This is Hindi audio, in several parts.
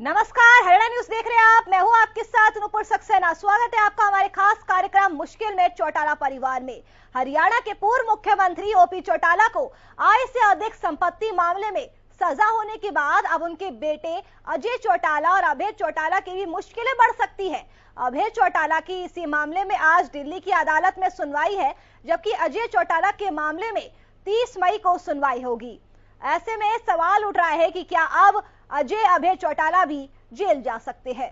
नमस्कार, हरियाणा न्यूज देख रहे हैं आप। मैं हूं आपके साथ नूपुर सक्सेना। स्वागत है आपका हमारे खास कार्यक्रम मुश्किल में चौटाला परिवार में। हरियाणा के पूर्व मुख्यमंत्री ओपी चौटाला को आय से अधिक संपत्ति मामले में सजा होने के बाद अब उनके बेटे अजय चौटाला और अभय चौटाला की भी मुश्किलें बढ़ सकती है। अभय चौटाला की इसी मामले में आज दिल्ली की अदालत में सुनवाई है, जबकि अजय चौटाला के मामले में 30 मई को सुनवाई होगी। ऐसे में सवाल उठ रहा है कि क्या अब अजय अभय चौटाला भी जेल जा सकते हैं।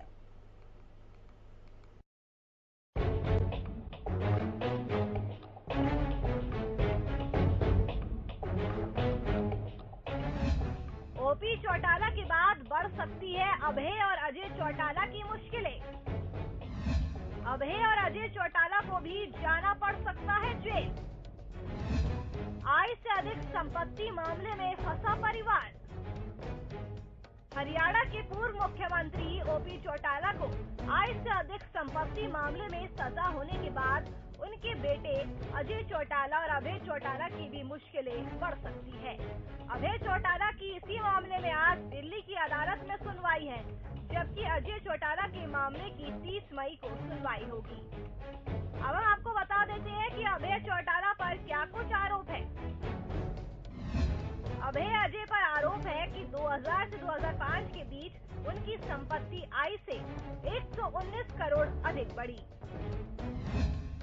ओपी चौटाला के बाद बढ़ सकती है अभय और अजय चौटाला की मुश्किलें। अभय और अजय चौटाला को भी जाना पड़ सकता है जेल। आय से अधिक संपत्ति मामले में फंसा परिवार। हरियाणा के पूर्व मुख्यमंत्री ओपी चौटाला को आय से अधिक संपत्ति मामले में सजा होने के बाद उनके बेटे अजय चौटाला और अभय चौटाला की भी मुश्किलें बढ़ सकती है। अभय चौटाला की इसी मामले में आज दिल्ली की अदालत में सुनवाई है, जबकि अजय चौटाला के मामले की 30 मई को सुनवाई होगी। अब हम आपको बता देते हैं कि अभय चौटाला पर क्या कुछ आरोप है। अभय अजय पर आरोप है कि 2000 से 2005 के बीच उनकी संपत्ति आय से 119 करोड़ अधिक बढ़ी।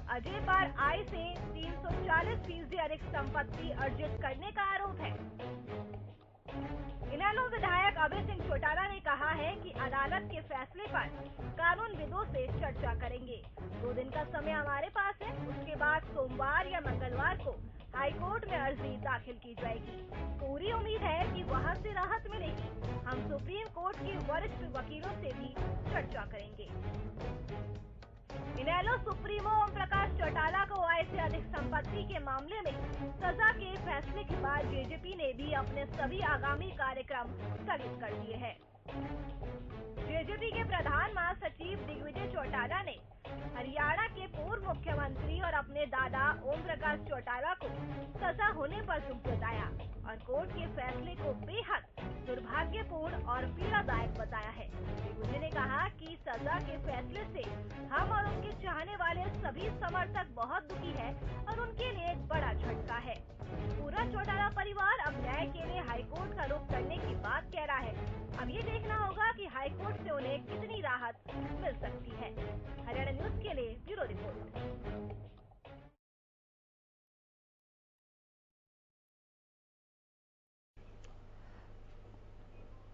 अजय पर आय से 340% अधिक संपत्ति अर्जित करने का आरोप है। इनेलो विधायक अभय सिंह चौटाला ने कहा है कि अदालत के फैसले पर कानूनविदों से चर्चा करेंगे। 2 दिन का समय हमारे पास है, उसके बाद सोमवार या मंगलवार को हाईकोर्ट में अर्जी दाखिल की जाएगी। पूरी उम्मीद है कि वहां से राहत मिलेगी। हम सुप्रीम कोर्ट के वरिष्ठ वकीलों से भी चर्चा करेंगे। इनेलो सुप्रीमो ओम प्रकाश चौटाला को आय से अधिक संपत्ति के मामले में सजा के फैसले के बाद जेजेपी ने भी अपने सभी आगामी कार्यक्रम स्थगित कर दिए हैं। जेजेपी के प्रधान महासचिव दिग्विजय चौटाला ने हरियाणा के पूर्व मुख्यमंत्री और अपने दादा ओम प्रकाश चौटाला को सजा होने पर दुख जताया और कोर्ट के फैसले को बेहद दुर्भाग्यपूर्ण और पीड़ादायक बताया है। दिग्विजय ने कहा कि सजा के फैसले से हम और उनके चाहने वाले सभी समर्थक बहुत दुखी है और उनके लिए एक बड़ा झटका है। पूरा चौटाला परिवार अब न्याय के लिए हाईकोर्ट का रुख करने की बात कह रहा है। अब ये देखना होगा कि हाईकोर्ट से उन्हें कितनी राहत मिल सकती है। हरियाणा न्यूज के लिए ब्यूरो रिपोर्ट।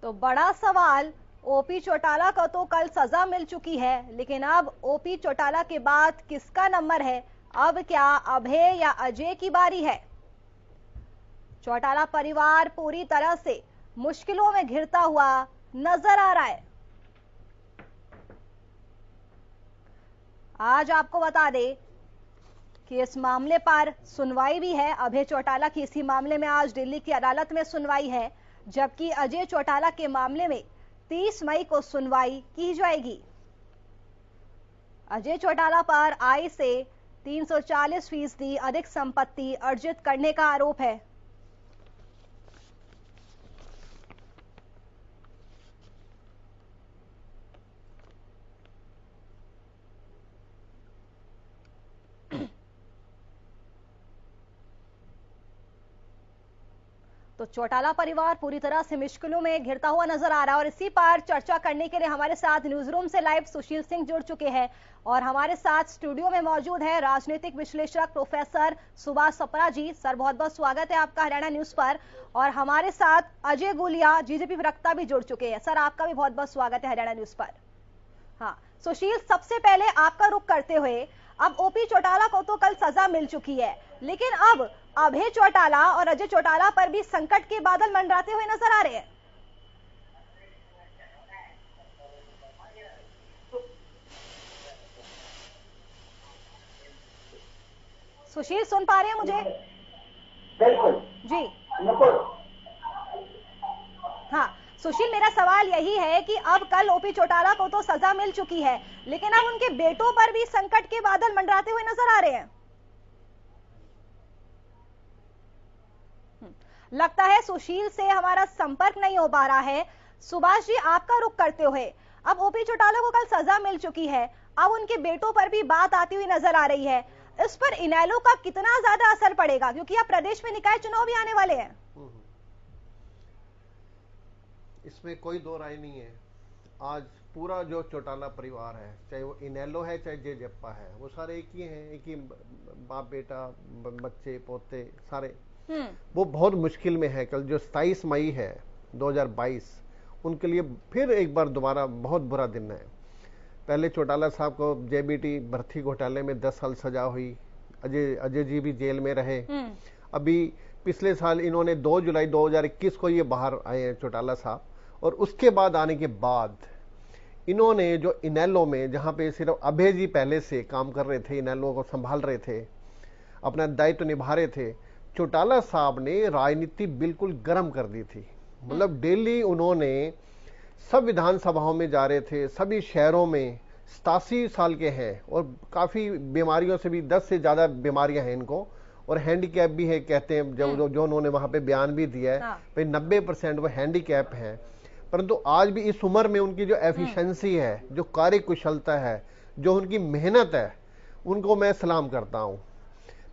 तो बड़ा सवाल, ओपी चौटाला को तो कल सजा मिल चुकी है, लेकिन अब ओपी चौटाला के बाद किसका नंबर है? अब क्या अभय या अजय की बारी है? चौटाला परिवार पूरी तरह से मुश्किलों में घिरता हुआ नजर आ रहा है। आज आपको बता दें कि इस मामले पर सुनवाई भी है। अभय चौटाला की इसी मामले में आज दिल्ली की अदालत में सुनवाई है, जबकि अजय चौटाला के मामले में 30 मई को सुनवाई की जाएगी। अजय चौटाला पर आय से 340% अधिक संपत्ति अर्जित करने का आरोप है। तो चौटाला परिवार पूरी तरह से मुश्किलों में घिरता हुआ नजर आ रहा है और इसी पर चर्चा करने के लिए हमारे साथ न्यूज रूम से लाइव सुशील सिंह जुड़ चुके हैं और हमारे साथ स्टूडियो में मौजूद है राजनीतिक विश्लेषक प्रोफेसर सुभाष सप्रा जी। सर, बहुत बहुत स्वागत है आपका हरियाणा न्यूज पर। और हमारे साथ अजय गुलिया जेजेपी प्रवक्ता भी जुड़ चुके हैं। सर, आपका भी बहुत बहुत स्वागत है हरियाणा न्यूज पर। हाँ सुशील, सबसे पहले आपका रुख करते हुए, अब ओपी चौटाला को तो कल सजा मिल चुकी है, लेकिन अब अभय चौटाला और अजय चौटाला पर भी संकट के बादल मंडराते हुए नजर आ रहे हैं। सुशील, सुन पा रहे हैं मुझे? बिल्कुल जी हाँ सुशील, मेरा सवाल यही है कि अब कल ओपी चौटाला को तो सजा मिल चुकी है, लेकिन अब उनके बेटों पर भी संकट के बादल मंडराते हुए नजर आ रहे हैं। लगता है सुशील से हमारा संपर्क नहीं हो पा रहा है। सुभाष जी, आपका रुख करते हुए, अब ओपी चौटाला को कल सजा मिल चुकी है, अब उनके बेटों पर भी बात आती हुई नजर आ रही है, इस पर इनेलो का कितना ज्यादा असर पड़ेगा, क्योंकि अब प्रदेश में निकाय चुनाव भी आने वाले हैं? इसमें कोई दो राय नहीं है। आज पूरा जो चौटाला परिवार है, चाहे वो इनेलो है चाहे जेजेप्पा है, वो सारे एक ही हैं, एक ही बाप बेटा, बच्चे पोते सारे। वो बहुत मुश्किल में है। कल जो 27 मई है 2022, उनके लिए फिर एक बार दोबारा बहुत बुरा दिन है। पहले चौटाला साहब को जेबीटी भर्ती घोटाले में 10 साल सजा हुई, अजय जी भी जेल में रहे। अभी पिछले साल इन्होंने 2 जुलाई 2021 को ये बाहर आए हैं चौटाला साहब, और उसके बाद आने के बाद इन्होंने जो इनेलो में, जहां पे सिर्फ अभय जी पहले से काम कर रहे थे, इनेलो को संभाल रहे थे, अपना दायित्व निभा रहे थे, चौटाला साहब ने राजनीति बिल्कुल गर्म कर दी थी। मतलब डेली उन्होंने सब विधानसभाओं में जा रहे थे, सभी शहरों में। 87 साल के हैं और काफी बीमारियों से भी, 10 से ज्यादा बीमारियां हैं इनको, और हैंडीकैप भी है कहते हैं, जो उन्होंने वहां पे बयान भी दिया है भाई 90% वो हैंडीकैप हैं। परंतु आज भी इस उम्र में उनकी जो एफिशिएंसी है, जो कार्य कुशलता है, जो उनकी मेहनत है, उनको मैं सलाम करता हूं।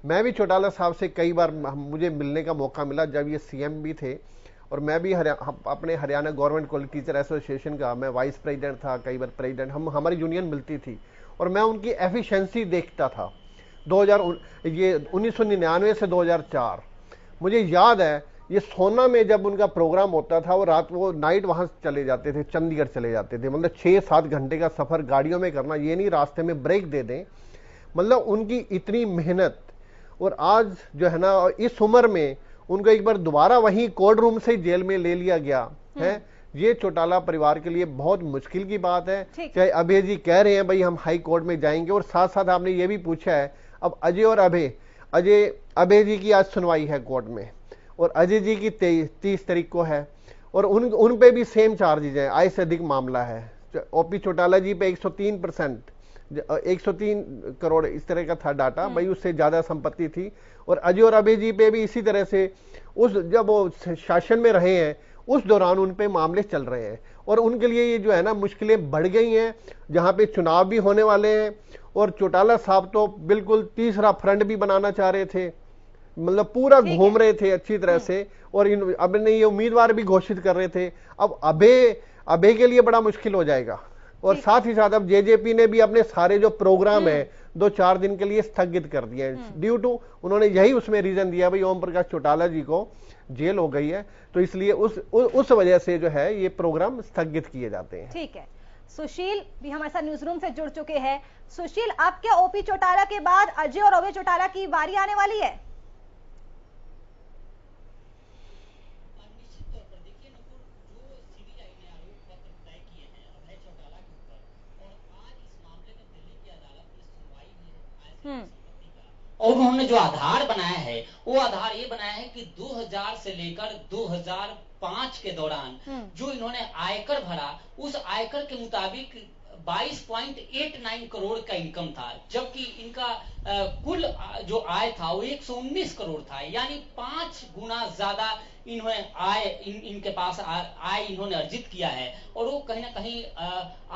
मैं भी चौटाला साहब से कई बार मुझे मिलने का मौका मिला जब ये सीएम भी थे, और मैं भी अपने Haryana government college teacher association का मैं वाइस प्रेसिडेंट था, कई बार प्रेसिडेंट, हमारी यूनियन मिलती थी, और मैं उनकी एफिशिएंसी देखता था। 1999 से 2004 मुझे याद है, ये सोना में जब उनका प्रोग्राम होता था, वो नाइट वहां चले जाते थे, चंडीगढ़ चले जाते थे। मतलब 6-7 घंटे का सफर गाड़ियों में करना, ये नहीं रास्ते में ब्रेक दे दें। मतलब उनकी इतनी मेहनत, और आज जो है ना, इस उम्र में उनको एक बार दोबारा वहीं कोर्ट रूम से जेल में ले लिया गया है। ये चौटाला परिवार के लिए बहुत मुश्किल की बात है। चाहे अभय जी कह रहे हैं भाई हम हाई कोर्ट में जाएंगे, और साथ साथ आपने ये भी पूछा है, अब अभय जी की आज सुनवाई है कोर्ट में, और अजय जी की 30 तारीख को है, और उन पे भी सेम चार्जेज है, आय से अधिक मामला है। ओपी चौटाला जी पे 103 करोड़ इस तरह का था डाटा, भाई उससे ज्यादा संपत्ति थी। और अजय और अभय जी पे भी इसी तरह से, जब वो शासन में रहे हैं उस दौरान उन पे मामले चल रहे हैं, और उनके लिए ये जो है ना मुश्किलें बढ़ गई हैं, जहां पे चुनाव भी होने वाले हैं। और चौटाला साहब तो बिल्कुल तीसरा फ्रंट भी बनाना चाह रहे थे, मतलब पूरा घूम रहे थे अच्छी तरह से, और अब ने ये उम्मीदवार भी घोषित कर रहे थे। अब अभय के लिए बड़ा मुश्किल हो जाएगा। और साथ ही साथ अब जेजेपी ने भी अपने सारे जो प्रोग्राम है 2-4 दिन के लिए स्थगित कर दिए हैं, ड्यू टू, उन्होंने यही उसमें रीजन दिया भाई ओम प्रकाश चौटाला जी को जेल हो गई है, तो इसलिए उस वजह से जो है ये प्रोग्राम स्थगित किए जाते हैं। ठीक है, सुशील भी हमारे साथ न्यूज रूम से जुड़ चुके हैं। सुशील, अब क्या ओपी चौटाला के बाद अजय और अभय चौटाला की बारी आने वाली है? और उन्होंने जो आधार बनाया है, वो आधार ये बनाया है कि 2000 से लेकर 2005 के दौरान जो इन्होंने आयकर भरा, उस आयकर के मुताबिक 22.89 करोड़ का इनकम था, जबकि इनका कुल जो आय था वो 119 करोड़ था। यानी 5 गुना ज्यादा इन्होंने इनके पास आय इन्होंने अर्जित किया है, और वो कहीं ना कहीं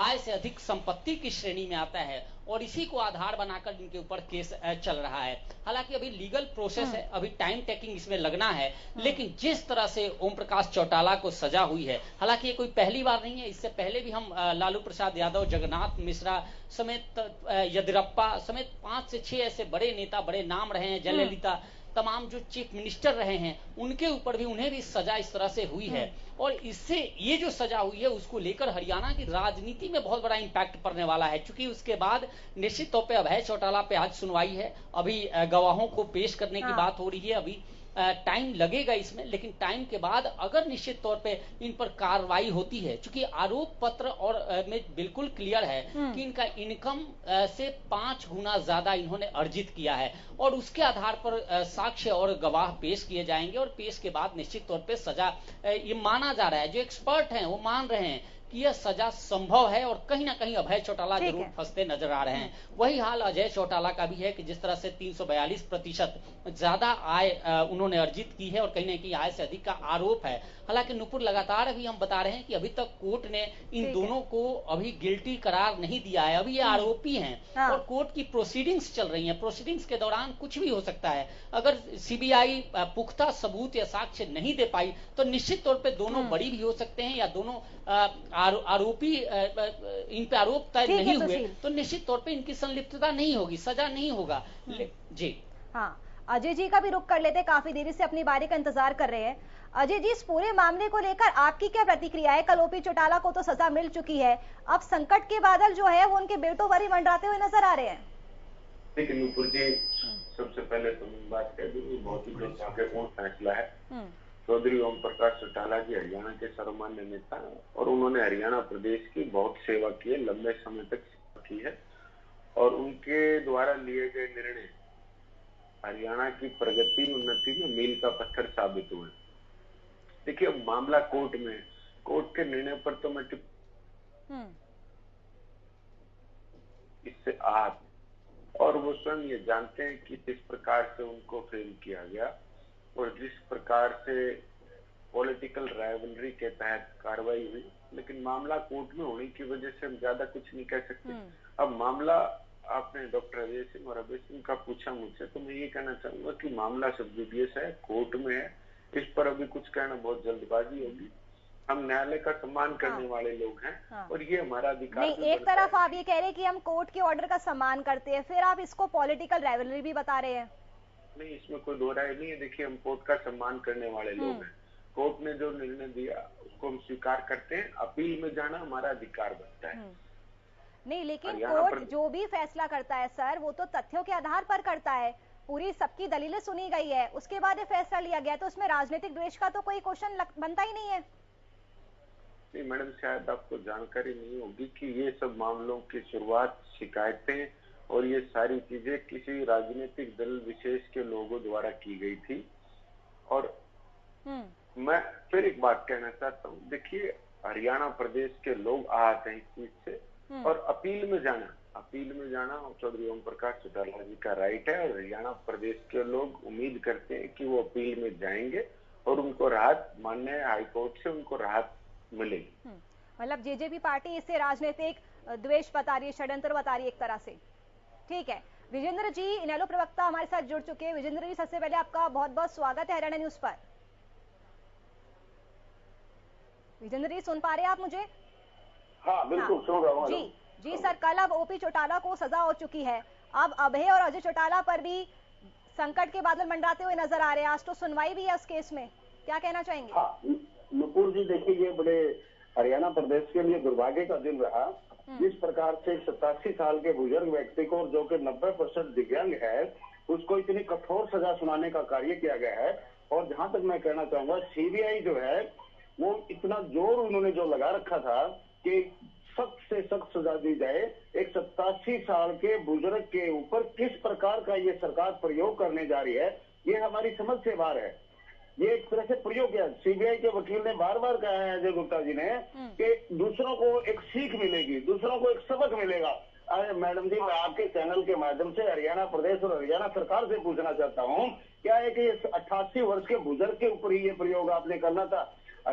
आय से अधिक संपत्ति की श्रेणी में आता है, और इसी को आधार बनाकर इनके ऊपर केस चल रहा है। हालांकि अभी लीगल प्रोसेस है, अभी टाइम टेकिंग इसमें लगना है, लेकिन जिस तरह से ओम प्रकाश चौटाला को सजा हुई है, हालांकि ये कोई पहली बार नहीं है, इससे पहले भी हम लालू प्रसाद यादव, जगन्नाथ मिश्रा समेत, येदियुरप्पा समेत 5 से 6 ऐसे बड़े नेता, बड़े नाम रहे हैं, जयललिता, तमाम जो चीफ मिनिस्टर रहे हैं, उनके ऊपर भी उन्हें भी सजा इस तरह से हुई है। और इससे ये जो सजा हुई है उसको लेकर हरियाणा की राजनीति में बहुत बड़ा इंपैक्ट पड़ने वाला है, क्योंकि उसके बाद निश्चित तौर पे अभय चौटाला पे आज सुनवाई है, अभी गवाहों को पेश करने की बात हो रही है, अभी टाइम लगेगा इसमें, लेकिन टाइम के बाद अगर निश्चित तौर पे इन पर कार्रवाई होती है, क्योंकि आरोप पत्र और में बिल्कुल क्लियर है कि इनका इनकम से 5 गुना ज्यादा इन्होंने अर्जित किया है, और उसके आधार पर साक्ष्य और गवाह पेश किए जाएंगे, और पेश के बाद निश्चित तौर पे सजा, ये माना जा रहा है, जो एक्सपर्ट हैं वो मान रहे हैं कि यह सजा संभव है और कहीं ना कहीं अभय चौटाला जरूर फंसते नजर आ रहे हैं। वही हाल अजय चौटाला का भी है कि जिस तरह से 342% ज्यादा आय उन्होंने अर्जित की है और कहीं ना कहीं आय से अधिक का आरोप है। हालांकि नुपुर लगातार अभी हम बता रहे हैं कि अभी तक कोर्ट ने इन दोनों को अभी गिल्टी करार नहीं दिया है, अभी ये आरोपी हैं और कोर्ट की प्रोसीडिंग्स चल रही हैं। प्रोसीडिंग्स के दौरान कुछ भी हो सकता है। अगर सीबीआई पुख्ता सबूत या साक्ष्य नहीं दे पाई तो निश्चित तौर पे दोनों बरी भी हो सकते हैं या दोनों आरोपी इन पे आरोप तय नहीं हुए तो निश्चित तौर पे इनकी संलिप्तता नहीं होगी, सजा नहीं होगा। जी हाँ, अजय जी का भी रुख कर लेते, काफी देरी से अपनी बारी का इंतजार कर रहे हैं। अजय जी, इस पूरे मामले को लेकर आपकी क्या प्रतिक्रिया है? कल ओपी चौटाला को तो सजा मिल चुकी है, अब संकट के बादल जो है वो उनके बेटों पर ही मंडराते हुए नजर आ रहे हैं। देखिए नुपुर जी, सबसे पहले तो मैं बात कर दूं, बहुत ही दुर्भाग्यपूर्ण फैसला है। चौधरी ओम प्रकाश चौटाला जी हरियाणा के सर्वमान्य नेता हैं और उन्होंने हरियाणा प्रदेश की बहुत सेवा की है, लंबे समय तक सेवा की है और उनके द्वारा लिए गए निर्णय हरियाणा की प्रगति उन्नति में मील का पत्थर साबित हुए। देखिए अब मामला कोर्ट में, कोर्ट के निर्णय पर तो मैं इससे आहत और वो स्वयं ये जानते हैं कि जिस प्रकार से उनको फेल किया गया और जिस प्रकार से पॉलिटिकल राइवलरी के तहत कार्रवाई हुई, लेकिन मामला कोर्ट में होने की वजह से हम ज्यादा कुछ नहीं कह सकते। अब मामला आपने डॉक्टर अजय सिंह और अभय सिंह का पूछा मुझसे, तो मैं ये कहना चाहूंगा कि मामला सब जुडियस है, कोर्ट में है, इस पर अभी कुछ कहना बहुत जल्दबाजी होगी। हम न्यायालय का सम्मान करने वाले लोग हैं और ये हमारा अधिकार नहीं। एक तरफ आप ये कह रहे हैं कि हम कोर्ट के ऑर्डर का सम्मान करते हैं, फिर आप इसको पॉलिटिकल राइवलरी भी बता रहे हैं। नहीं, इसमें कोई दो राय नहीं है। देखिए हम कोर्ट का सम्मान करने वाले लोग हैं, कोर्ट ने जो निर्णय दिया उसको हम स्वीकार करते हैं, अपील में जाना हमारा अधिकार बनता है। नहीं, लेकिन कोर्ट जो भी फैसला करता है सर, वो तो तथ्यों के आधार पर करता है, पूरी सबकी दलीलें सुनी गई है, उसके बाद ये फैसला लिया गया, तो उसमें राजनीतिक द्वेष का तो कोई क्वेश्चन बनता ही नहीं है। नहीं मैडम, शायद आपको जानकारी नहीं होगी कि ये सब मामलों की शुरुआत, शिकायतें और ये सारी चीजें किसी राजनीतिक दल विशेष के लोगों द्वारा की गई थी। और मैं फिर एक बात कहना चाहता हूँ, देखिए हरियाणा प्रदेश के लोग आहत हैं इस चीज से और अपील में जाना चौधरी ओम प्रकाश चौटाला जी का राइट है और हरियाणा प्रदेश के लोग उम्मीद करते हैं कि वो अपील में जाएंगे और उनको राहत, माननीय हाईकोर्ट से उनको राहत मिलेगी। मतलब जेजेपी पार्टी इसे राजनीतिक द्वेष बता रही है, षड्यंत्र बता रही है एक तरह से। ठीक है, विजेंद्र जी इनेलो प्रवक्ता हमारे साथ जुड़ चुके हैं। विजेंद्र जी, सबसे पहले आपका बहुत बहुत स्वागत है हरियाणा न्यूज पर। विजेंद्र जी सुन पा रहे हैं आप मुझे? हाँ बिल्कुल सुन रहा हूँ जी सर, कल अब ओपी चौटाला को सजा हो चुकी है, अब अभय और अजय चौटाला पर भी संकट के बादल मंडराते हुए नजर आ रहे हैं। आज तो सुनवाई भी है उस केस में, क्या कहना चाहेंगे? हाँ नुपुर जी, देखिए ये बड़े हरियाणा प्रदेश के लिए दुर्भाग्य का दिन रहा। जिस प्रकार से 87 साल के बुजुर्ग व्यक्ति को, जो कि 90% दिव्यांग है, उसको इतनी कठोर सजा सुनाने का कार्य किया गया है। और जहां तक मैं कहना चाहूंगा, सीबीआई जो है वो इतना जोर उन्होंने जो लगा रखा था कि सख्त से सख्त सजा दी जाए, एक 87 साल के बुजुर्ग के ऊपर किस प्रकार का ये सरकार प्रयोग करने जा रही है, ये हमारी समझ से बाहर है। ये एक तरह से प्रयोग किया। सीबीआई के वकील ने बार बार कहा है, अजय गुप्ता जी ने, कि दूसरों को एक सीख मिलेगी, दूसरों को एक सबक मिलेगा। अरे मैडम जी, मैं आपके चैनल के माध्यम से हरियाणा प्रदेश और हरियाणा सरकार से पूछना चाहता हूँ, क्या है कि 88 वर्ष के बुजुर्ग के ऊपर ही ये प्रयोग आपने करना था?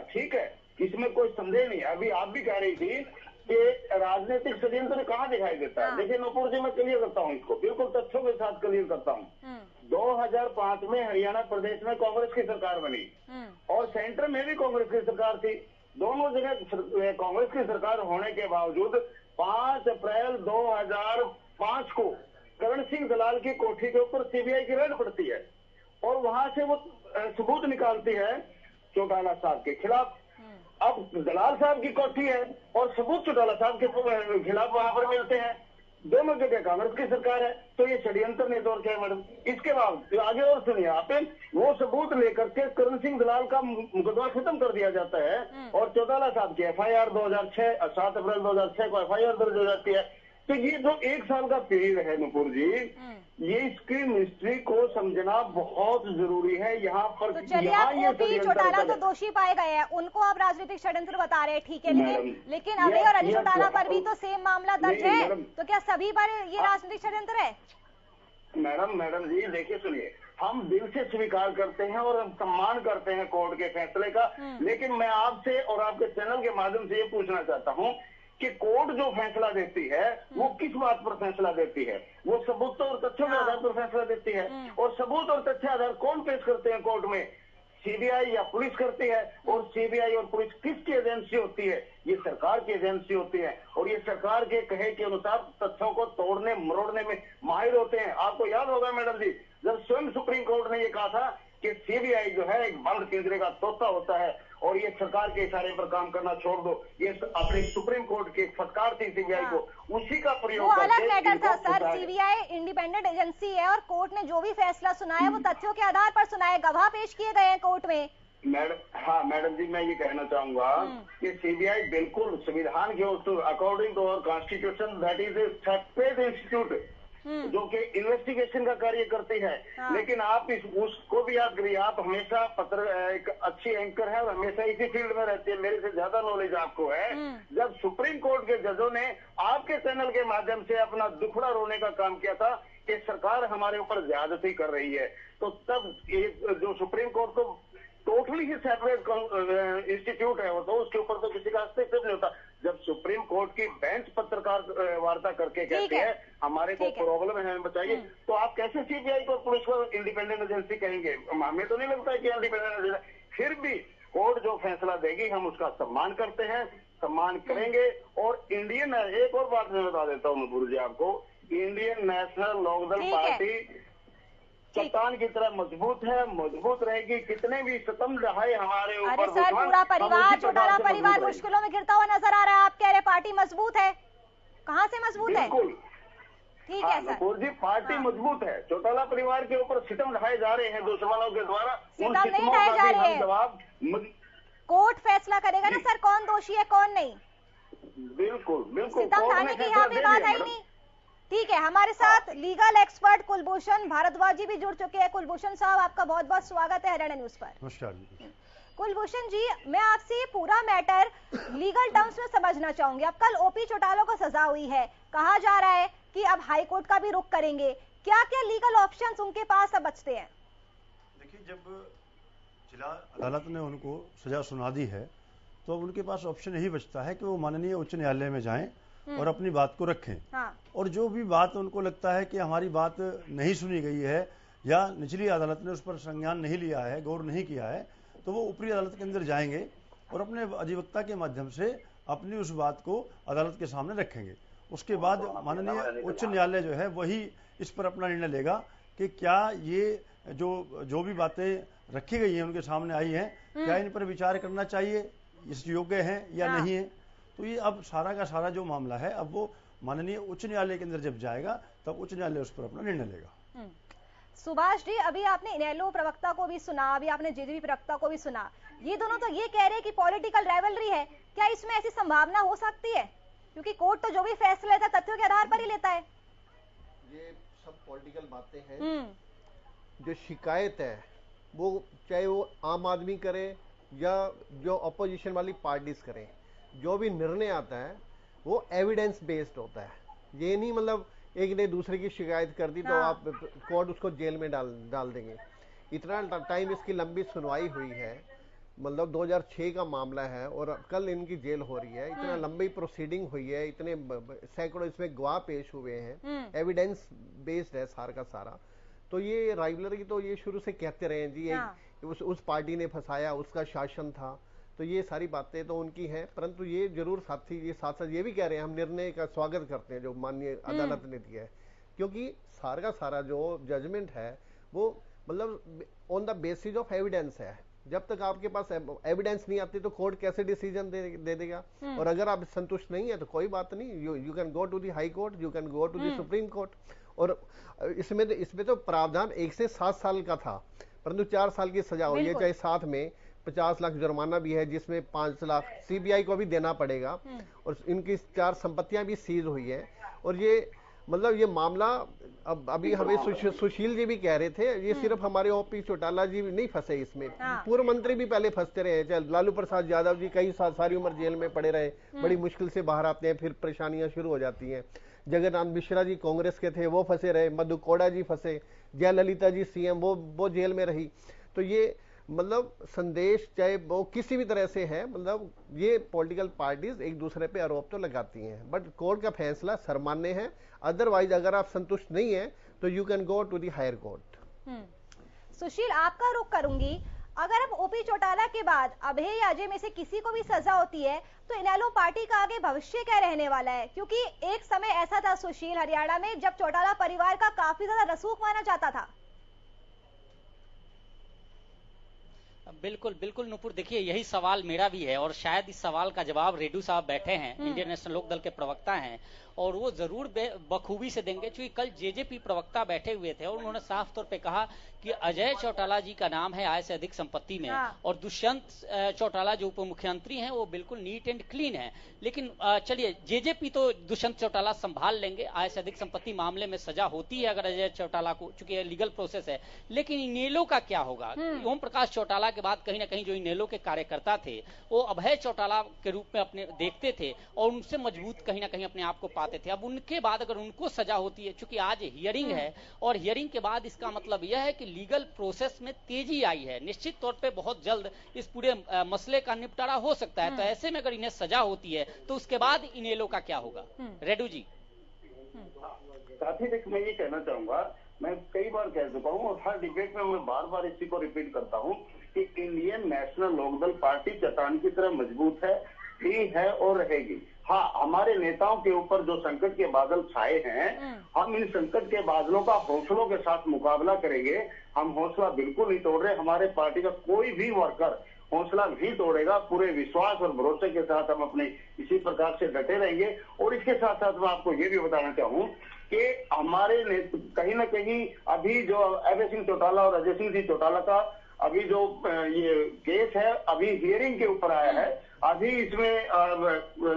ठीक है, इसमें कोई संदेह नहीं। अभी आप भी कह रही थी कि राजनीतिक षड्यंत्र कहाँ दिखाई देता है। देखिए नुपुर जी, मैं क्लियर करता हूँ इसको, बिल्कुल तथ्यों के साथ क्लियर करता हूँ। 2005 में हरियाणा प्रदेश में कांग्रेस की सरकार बनी और सेंटर में भी कांग्रेस की सरकार थी। दोनों जगह कांग्रेस की सरकार होने के बावजूद 5 अप्रैल 2005 को करण सिंह दलाल की कोठी के ऊपर सीबीआई की रेड पड़ती है और वहां से वो सबूत निकालती है चौटाला साहब के खिलाफ। अब दलाल साहब की कोठी है और सबूत चौटाला साहब के खिलाफ वहां पर मिलते हैं। दोनों जगह कांग्रेस की सरकार है, तो ये षड्यंत्र नहीं तोड़ के मैडम। इसके बाद आगे और सुनिए आप, वो सबूत लेकर के करण सिंह दलाल का मुकदमा खत्म कर दिया जाता है और चौटाला साहब की FIR 2006 7 अप्रैल 2006 को FIR दर्ज हो जाती है। तो ये जो 1 साल का पीरियड है नुपुर जी, ये इसकी मिस्ट्री को समझना बहुत जरूरी है। यहाँ पर तो चलिए, आप ओपी चौटाला तो दोषी पाए गए हैं, उनको आप राजनीतिक षड्यंत्र बता रहे हैं, ठीक है, लेकिन अभय और अली चौटाला पर भी तो सेम मामला दर्ज है, तो क्या सभी पर ये राजनीतिक षड्यंत्र है? मैडम जी देखिए, सुनिए, हम दिल से स्वीकार करते हैं और हम सम्मान करते हैं कोर्ट के फैसले का, लेकिन मैं आपसे और आपके चैनल के माध्यम से ये पूछना चाहता हूँ कि कोर्ट जो फैसला देती है वो किस बात पर फैसला देती है? वो सबूत और तथ्यों के आधार पर फैसला देती है, और सबूत और तथ्य आधार कौन पेश करते हैं कोर्ट में? सीबीआई या पुलिस करती है, और सीबीआई और पुलिस किसकी एजेंसी होती है? ये सरकार की एजेंसी होती है, और ये सरकार के कहे के अनुसार तथ्यों को तोड़ने मरोड़ने में माहिर होते हैं। आपको याद होगा मैडम जी, जब स्वयं सुप्रीम कोर्ट ने ये कहा था कि सीबीआई जो है एक बंद पिंजरे का तोता होता है और ये सरकार के इशारे पर काम करना छोड़ दो, ये अपने सुप्रीम कोर्ट की फटकार थी सीबीआई को, उसी का प्रयोग वो अलग मैटर था सर। सीबीआई इंडिपेंडेंट एजेंसी है और कोर्ट ने जो भी फैसला सुनाया वो तथ्यों के आधार पर सुनाया, गवाह पेश किए गए हैं कोर्ट में। मैडम जी, मैं ये कहना चाहूंगा कि सीबीआई बिल्कुल संविधान के according to our constitution that is a separate institute जो कि इन्वेस्टिगेशन का कार्य करती है। लेकिन आप उसको भी याद करिए, आप हमेशा एक अच्छी एंकर है और हमेशा इसी फील्ड में रहती है, मेरे से ज्यादा नॉलेज आपको है। जब सुप्रीम कोर्ट के जजों ने आपके चैनल के माध्यम से अपना दुखड़ा रोने का काम किया था कि सरकार हमारे ऊपर ज्यादती कर रही है, तो तब जो सुप्रीम कोर्ट को टोटली ही सेपरेट इंस्टीट्यूट है वो, तो उसके ऊपर तो किसी का हस्तक्षेप नहीं होता। जब सुप्रीम कोर्ट की बेंच पत्रकार वार्ता करके कहते हैं हमारे को प्रॉब्लम है हमें बताइए, तो आप कैसे सीबीआई को पुलिस को इंडिपेंडेंट एजेंसी कहेंगे? हमें तो नहीं लगता है कि इंडिपेंडेंट एजेंसी। फिर भी कोर्ट जो फैसला देगी हम उसका सम्मान करते हैं, सम्मान करेंगे। और इंडियन, एक और बात मैं बता देता हूँ गुरु जी आपको, इंडियन नेशनल लोकदल पार्टी चट्टान की तरह मजबूत है, मजबूत रहेगी, कितने भी सितम रहे हमारे ऊपर। अरे सर, पूरा परिवार, चौटाला परिवार मुश्किलों में गिरता हुआ नजर आ रहा है, आप कह रहे पार्टी मजबूत है, कहाँ से मजबूत है? ठीक है सर जी, पार्टी मजबूत है, चौटाला परिवार के ऊपर सितम ढाए जा रहे हैं दुश्मनों के द्वारा, सितम नहीं ढाए जा रहे हैं। कोर्ट फैसला करेगा ना सर, कौन दोषी है कौन नहीं। बिल्कुल बिल्कुल, सितम ढाने की यहाँ पे बात आई नहीं। ठीक है, हमारे साथ लीगल एक्सपर्ट कुलभूषण भारद्वाज जी भी जुड़ चुके हैं। कुलभूषण साहब, आपका बहुत बहुत स्वागत है हरियाणा न्यूज पर। नमस्कार जी। कुलभूषण जी, मैं आपसे ये पूरा मैटर लीगल टर्म्स में समझना चाहूंगी। अब कल ओपी चौटाला को सजा हुई है, कहा जा रहा है कि अब हाई कोर्ट का भी रुख करेंगे, क्या क्या लीगल ऑप्शंस उनके पास अब बचते हैं? देखिए, जब जिला अदालत ने उनको सजा सुना दी है तो उनके पास ऑप्शन यही बचता है कि वो माननीय उच्च न्यायालय में जाएं और अपनी बात को रखें। और जो भी बात उनको लगता है कि हमारी बात नहीं सुनी गई है या निचली अदालत ने उस पर संज्ञान नहीं लिया है, गौर नहीं किया है, तो वो ऊपरी अदालत के अंदर जाएंगे और अपने अधिवक्ता के माध्यम से अपनी उस बात को अदालत के सामने रखेंगे। उसके बाद माननीय उच्च न्यायालय जो है वही इस पर अपना निर्णय लेगा कि क्या ये जो भी बातें रखी गई हैं उनके सामने आई हैं, क्या इन पर विचार करना चाहिए, इस योग्य हैं या नहीं है। तो ये अब सारा का सारा जो मामला है अब वो माननीय उच्च न्यायालय के अंदर जब जाएगा तब उच्च न्यायालय उस पर अपना निर्णय लेगा। सुभाष जी, अभी आपने इनेलो प्रवक्ता को भी सुना, अभी आपने जेजेपी प्रवक्ता को भी सुना, ये दोनों तो ये कह रहे हैं कि पॉलिटिकल राइवलरी है। क्या इसमें ऐसी संभावना हो सकती है? क्योंकि कोर्ट तो जो भी फैसला लेता है तथ्यों के आधार पर ही लेता है। ये सब पॉलिटिकल बातें हैं। जो शिकायत है वो चाहे वो आम आदमी करे या जो अपोजिशन वाली पार्टीज करें, जो भी निर्णय आता है वो एविडेंस बेस्ड होता है। ये नहीं मतलब एक ने दूसरे की शिकायत कर दी तो आप कोर्ट उसको जेल में डाल देंगे। इतना टाइम इसकी लंबी सुनवाई हुई है, मतलब 2006 का मामला है और कल इनकी जेल हो रही है। इतना लंबी प्रोसीडिंग हुई है, इतने सैकड़ों इसमें गवाह पेश हुए हैं, एविडेंस बेस्ड है सारा का सारा। तो ये राइवलरी तो ये शुरू से कहते रहे हैं जी, उस पार्टी ने फंसाया, उसका शासन था, तो ये सारी बातें तो उनकी हैं। परंतु ये जरूर साथ साथ ये भी कह रहे हैं हम निर्णय का स्वागत करते हैं जो माननीय अदालत ने दिया है, क्योंकि सारा का सारा जो जजमेंट है वो मतलब on the basis of evidence है। जब तक आपके पास एविडेंस नहीं आती तो कोर्ट कैसे डिसीजन दे देगा। और अगर आप संतुष्ट नहीं है तो कोई बात नहीं, you can go to the high court, you can go to the Supreme Court. और इसमें तो प्रावधान 1 से 7 साल का था, परंतु 4 साल की सजा हुई है, चाहे साथ में 50 लाख जुर्माना भी है जिसमें 5 लाख सीबीआई को भी देना पड़ेगा। और इनकी 4 संपत्तियां भी सीज हुई है और ये मतलब ये मामला अब अभी हमें सुशील जी भी कह रहे थे, ये सिर्फ हमारे ओपी चौटाला जी नहीं फंसे इसमें, पूर्व मंत्री भी पहले फंसते रहे, चाहे लालू प्रसाद यादव जी कई सारी उम्र जेल में पड़े रहे, बड़ी मुश्किल से बाहर आते हैं, फिर परेशानियां शुरू हो जाती हैं। जगन्नाथ मिश्रा जी कांग्रेस के थे, वो फंसे रहे, मधु कोड़ा जी फंसे, जयललिता जी सीएम वो जेल में रही। तो ये मतलब संदेश चाहे वो किसी भी तरह से है, मतलब ये पॉलिटिकल पार्टीज एक दूसरे पे आरोप तो लगाती हैं, बट कोर्ट का फैसला सर्वमान्य है। अदरवाइज अगर आप संतुष्ट नहीं है तो you can go to the higher court. Sushil, आपका रुख करूंगी, अगर अब ओपी चौटाला के बाद अभय या अजय में से किसी को भी सजा होती है तो इनेलो पार्टी का आगे भविष्य क्या रहने वाला है? क्योंकि एक समय ऐसा था सुशील हरियाणा में जब चौटाला परिवार का काफी ज्यादा रसूख माना जाता था। बिल्कुल बिल्कुल नुपुर, देखिए यही सवाल मेरा भी है और शायद इस सवाल का जवाब रेड्डू साहब बैठे हैं, इंडियन नेशनल लोकदल के प्रवक्ता हैं, और वो जरूर बखूबी से देंगे, क्योंकि कल जेजेपी प्रवक्ता बैठे हुए थे और उन्होंने साफ तौर पे कहा कि अजय चौटाला जी का नाम है आय से अधिक संपत्ति में, और दुष्यंत चौटाला जो उप मुख्यमंत्री हैं वो बिल्कुल नीट एंड क्लीन है। लेकिन चलिए, जेजेपी तो दुष्यंत चौटाला संभाल लेंगे, आय से अधिक संपत्ति मामले में सजा होती है अगर अजय चौटाला को, चूंकि ये लीगल प्रोसेस है। लेकिन इनेलो का क्या होगा? ओम प्रकाश चौटाला के बाद कहीं ना कहीं जो इनेलो के कार्यकर्ता थे वो अभय चौटाला के रूप में अपने देखते थे और उनसे मजबूत कहीं ना कहीं अपने आप को पाते थे। अब उनके बाद अगर उनको सजा होती है, चूंकि आज हियरिंग है और हियरिंग के बाद इसका मतलब यह है कि लीगल प्रोसेस में तेजी आई है, निश्चित तौर पे बहुत जल्द इस पूरे मसले का निपटारा हो सकता है। तो ऐसे में अगर इन्हें सजा होती है तो उसके बाद इनेलो का क्या होगा? रेड्डू जी। साथी देख, मैं ये कहना चाहूंगा, मैं कई बार कह चुका हूँ और हर डिबेट में मैं बार बार इसी को रिपीट करता हूँ कि इंडियन नेशनल लोकदल पार्टी चट्टान की तरह मजबूत है, भी है और रहेगी। हाँ, हमारे नेताओं के ऊपर जो संकट के बादल छाए हैं, हम इन संकट के बादलों का हौसलों के साथ मुकाबला करेंगे। हम हौसला बिल्कुल नहीं तोड़ रहे, हमारे पार्टी का कोई भी वर्कर हौसला नहीं तोड़ेगा। पूरे विश्वास और भरोसे के साथ हम अपने इसी प्रकार से डटे रहेंगे। और इसके साथ साथ मैं आपको ये भी बताना चाहूँ कि हमारे कहीं ना कहीं अभी जो अभय सिंह चौटाला और अजय सिंह जी चौटाला का अभी जो ये केस है, अभी हियरिंग के ऊपर आया है, अभी इसमें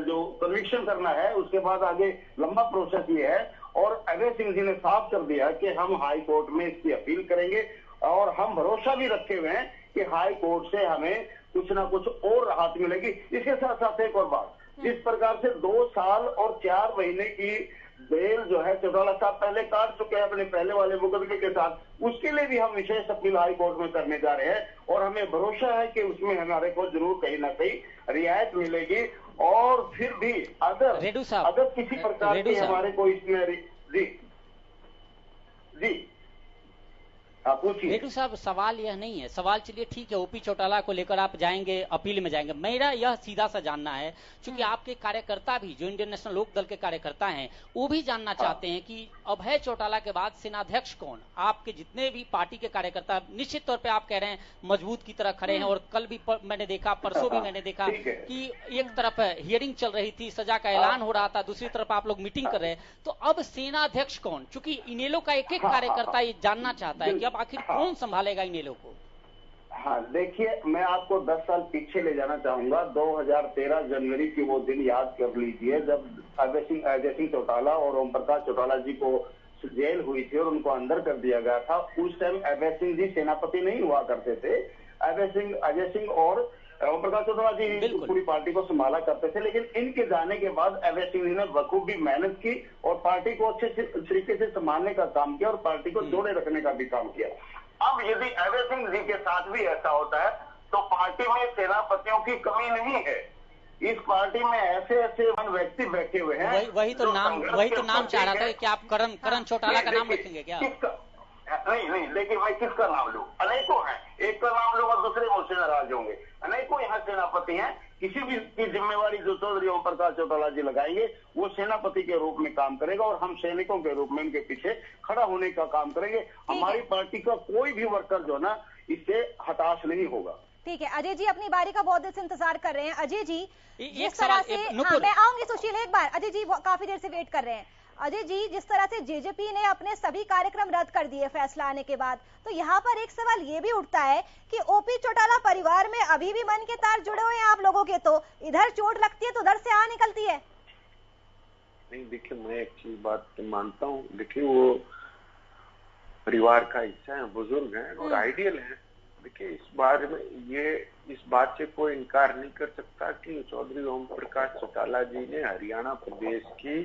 जो कन्विक्शन करना है, उसके बाद आगे लंबा प्रोसेस ये है। और अभय सिंह जी ने साफ कर दिया कि हम हाई कोर्ट में इसकी अपील करेंगे और हम भरोसा भी रखे हुए हैं कि हाई कोर्ट से हमें कुछ ना कुछ और राहत मिलेगी। इसके साथ साथ एक और बात, जिस प्रकार से 2 साल और 4 महीने की बेल जो है चौटाला साहब पहले काट चुके हैं अपने पहले वाले मुकदमे के साथ, उसके लिए भी हम विशेष अपील हाई कोर्ट में करने जा रहे हैं और हमें भरोसा है कि उसमें हमारे को जरूर कहीं ना कहीं रियायत मिलेगी। और फिर भी अगर किसी प्रकार की हमारे को इसमें जी रेड्डू साहब, सवाल यह नहीं है, सवाल चलिए ठीक है, ओपी चौटाला को लेकर आप जाएंगे, अपील में जाएंगे। मेरा यह सीधा सा जानना है, क्योंकि आपके कार्यकर्ता भी जो इंडियन नेशनल लोक दल के कार्यकर्ता हैं वो भी जानना चाहते हैं कि अभय चौटाला के बाद सेनाध्यक्ष कौन? आपके जितने भी पार्टी के कार्यकर्ता, निश्चित तौर पर आप कह रहे हैं मजबूत की तरह खड़े हैं, और कल भी मैंने देखा, परसों भी मैंने देखा कि एक तरफ हियरिंग चल रही थी, सजा का ऐलान हो रहा था, दूसरी तरफ आप लोग मीटिंग कर रहे हैं। तो अब सेनाध्यक्ष कौन? चूंकि इनेलो का एक एक कार्यकर्ता ये जानना चाहता है कि आखिर कौन संभालेगा इनेलो को? हाँ, देखिए, मैं आपको 10 साल पीछे ले जाना चाहूंगा। 2013 जनवरी की वो दिन याद कर लीजिए जब अजय सिंह चौटाला और ओम प्रकाश चौटाला जी को जेल हुई थी और उनको अंदर कर दिया गया था। उस टाइम अभय सिंह जी सेनापति नहीं हुआ करते थे, अजय सिंह और ओम प्रकाश चौटाला जी पूरी पार्टी को संभाला करते थे। लेकिन इनके जाने के बाद अभय सिंह जी ने बखूबी मेहनत की और पार्टी को अच्छे तरीके से संभालने का काम किया और पार्टी को जोड़े रखने का भी काम किया। अब यदि अभय सिंह जी के साथ भी ऐसा होता है तो पार्टी में सेनापतियों की कमी नहीं है। इस पार्टी में ऐसे व्यक्ति बैठे हुए हैं। वही तो नाम चाह रहा था कि आप करण चौटाला का नाम रखेंगे क्या? नहीं, लेकिन मैं किसका नाम लूं? अनेकों हैं, एक का नाम लूंगा दूसरे मुझसे नाराज होंगे। अनेकों यहाँ सेनापति हैं, किसी भी की जिम्मेवारी जो चौधरी ओम प्रकाश चौटाला जी लगाएंगे वो सेनापति के रूप में काम करेगा और हम सैनिकों के रूप में उनके पीछे खड़ा होने का काम करेंगे। हमारी पार्टी का कोई भी वर्कर जो ना इससे हताश नहीं होगा। ठीक है, अजय जी अपनी बारी का बहुत देर से इंतजार कर रहे हैं। अजय जी, जिस तरह से मैं आऊंगी सुशील एक बार, अजय जी काफी देर से वेट कर रहे हैं। अजय जी, जिस तरह से जेजेपी ने अपने सभी कार्यक्रम रद्द कर दिए फैसला आने के बाद, तो यहाँ पर एक सवाल ये भी उठता है कि ओपी चौटाला परिवार में अभी भी मन के तार जुड़े हुए हैं आप लोगों के, तो इधर चोट लगती है तो उधर से आ निकलती है। नहीं देखिए, मैं एक चीज बात मानता हूँ, देखिए वो परिवार का हिस्सा है, बुजुर्ग हैं और आइडियल हैं। देखिए इस बात से कोई इनकार नहीं कर सकता कि चौधरी ओम प्रकाश चौटाला जी ने हरियाणा प्रदेश की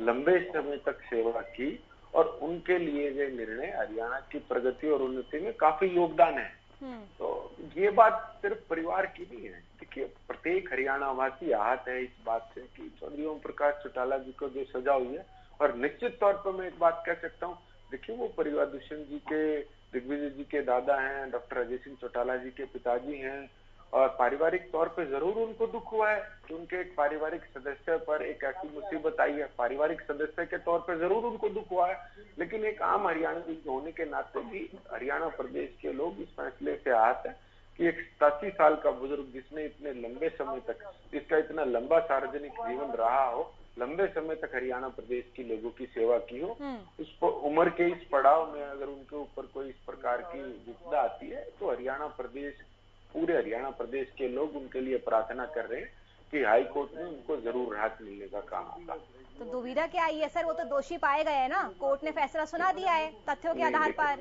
लंबे समय तक सेवा की और उनके लिए गए निर्णय हरियाणा की प्रगति और उन्नति में काफी योगदान है। तो ये बात सिर्फ परिवार की नहीं है। देखिए प्रत्येक हरियाणा वासी आहत है इस बात से कि चौधरी ओम प्रकाश चौटाला जी को जो सजा हुई है, और निश्चित तौर पर मैं एक बात कह सकता हूँ, देखिए वो परिवार दुष्यंत जी के, दिग्विजय जी के दादा हैं, डॉक्टर अजय सिंह चौटाला जी के पिताजी हैं, और पारिवारिक तौर पे जरूर उनको दुख हुआ है कि उनके एक पारिवारिक सदस्य पर एक ऐसी मुसीबत आई है। पारिवारिक सदस्य के तौर पे जरूर उनको दुख हुआ है, लेकिन एक आम हरियाणवी होने के नाते भी हरियाणा प्रदेश के लोग इस फैसले से आहत है कि एक 87 साल का बुजुर्ग जिसने इतने लंबे समय तक, जिसका इतना लंबा सार्वजनिक जीवन रहा हो, लंबे समय तक हरियाणा प्रदेश के लोगों की सेवा की हो, उस उम्र के इस पड़ाव में अगर उनके ऊपर कोई इस प्रकार की विपदा आती है तो पूरे हरियाणा प्रदेश के लोग उनके लिए प्रार्थना कर रहे हैं कि हाई कोर्ट में उनको जरूर राहत मिलने का काम होगा। तो दुविधा क्या आई है सर? वो तो दोषी पाए गए हैं ना, कोर्ट ने फैसला सुना दिया है तथ्यों के आधार पर।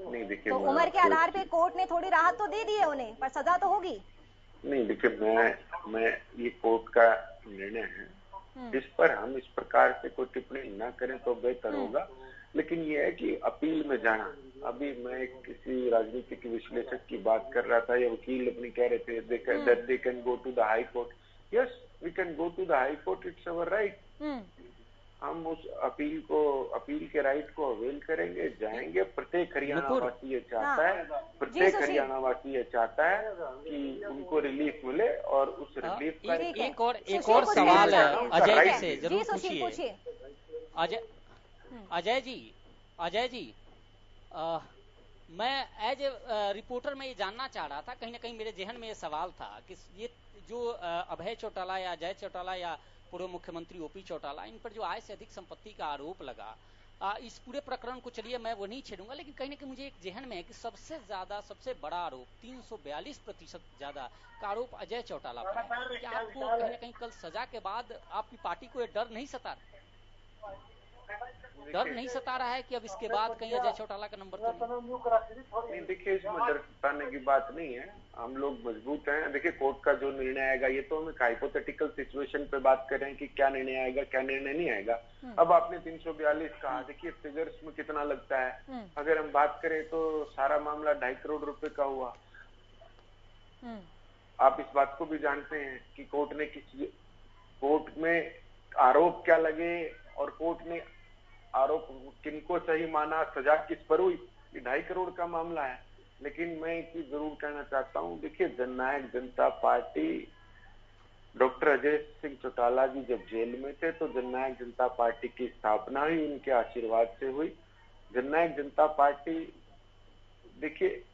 नहीं देखिए, तो उम्र के आधार पे कोर्ट ने थोड़ी राहत तो दे दी है उन्हें, पर सजा तो होगी। नहीं देखिए, मैं ये कोर्ट का निर्णय है, जिस पर हम इस प्रकार से कोई टिप्पणी न करें तो बेहतर होगा। लेकिन ये है कि अपील में जाना, अभी मैं किसी राजनीतिक विश्लेषक की बात कर रहा था, या वकील अपने कह रहे थे they can go to the high court. Yes, we can go to the high court, it's our right. हम उस अपील के राइट को अवेल करेंगे, जाएंगे। प्रत्येक हरियाणा वासी ये चाहता है, प्रत्येक हरियाणा वासी ये चाहता है कि उनको रिलीफ मिले, और उस रिलीफ का एक और सवाल अजय जी से जरूर पूछिए। अजय जी, मैं एज ए रिपोर्टर में ये जानना चाह रहा था, कहीं ना कहीं मेरे जहन में ये सवाल था कि ये जो अभय चौटाला या अजय चौटाला या पूर्व मुख्यमंत्री ओपी चौटाला, इन पर जो आय से अधिक संपत्ति का आरोप लगा, इस पूरे प्रकरण को चलिए मैं वो नहीं छेड़ूंगा, लेकिन कहीं ना कहीं मुझे एक जहन में है कि सबसे बड़ा आरोप 342% ज्यादा का आरोप अजय चौटाला पर है। क्या आपको कहीं ना कहीं कल सजा के बाद आपकी पार्टी को ये डर नहीं सता रहा है कि अब इसके बाद कहीं अजय चौटाला का नंबर तो नहीं? देखिए, इसमें डर सताने की बात नहीं है, हम लोग मजबूत हैं। देखिए कोर्ट का जो निर्णय आएगा, ये तो हम एक हाइपोथेटिकल सिचुएशन पे बात कर रहे हैं कि क्या निर्णय आएगा, क्या निर्णय नहीं आएगा। अब आपने 342 कहा, देखिए फिगर्स में कितना लगता है। अगर हम बात करें तो सारा मामला 2.5 करोड़ रुपए का हुआ। आप इस बात को भी जानते हैं कि कोर्ट में आरोप क्या लगे और कोर्ट ने आरोप किनको सही माना, सजा किस पर हुई, ये 2.5 करोड़ का मामला है। लेकिन मैं एक चीज जरूर कहना चाहता हूँ, देखिए जननायक जनता पार्टी, डॉक्टर अजय सिंह चौटाला जी जब जेल में थे तो जननायक जनता पार्टी की स्थापना ही उनके आशीर्वाद से हुई। जननायक जनता पार्टी, देखिए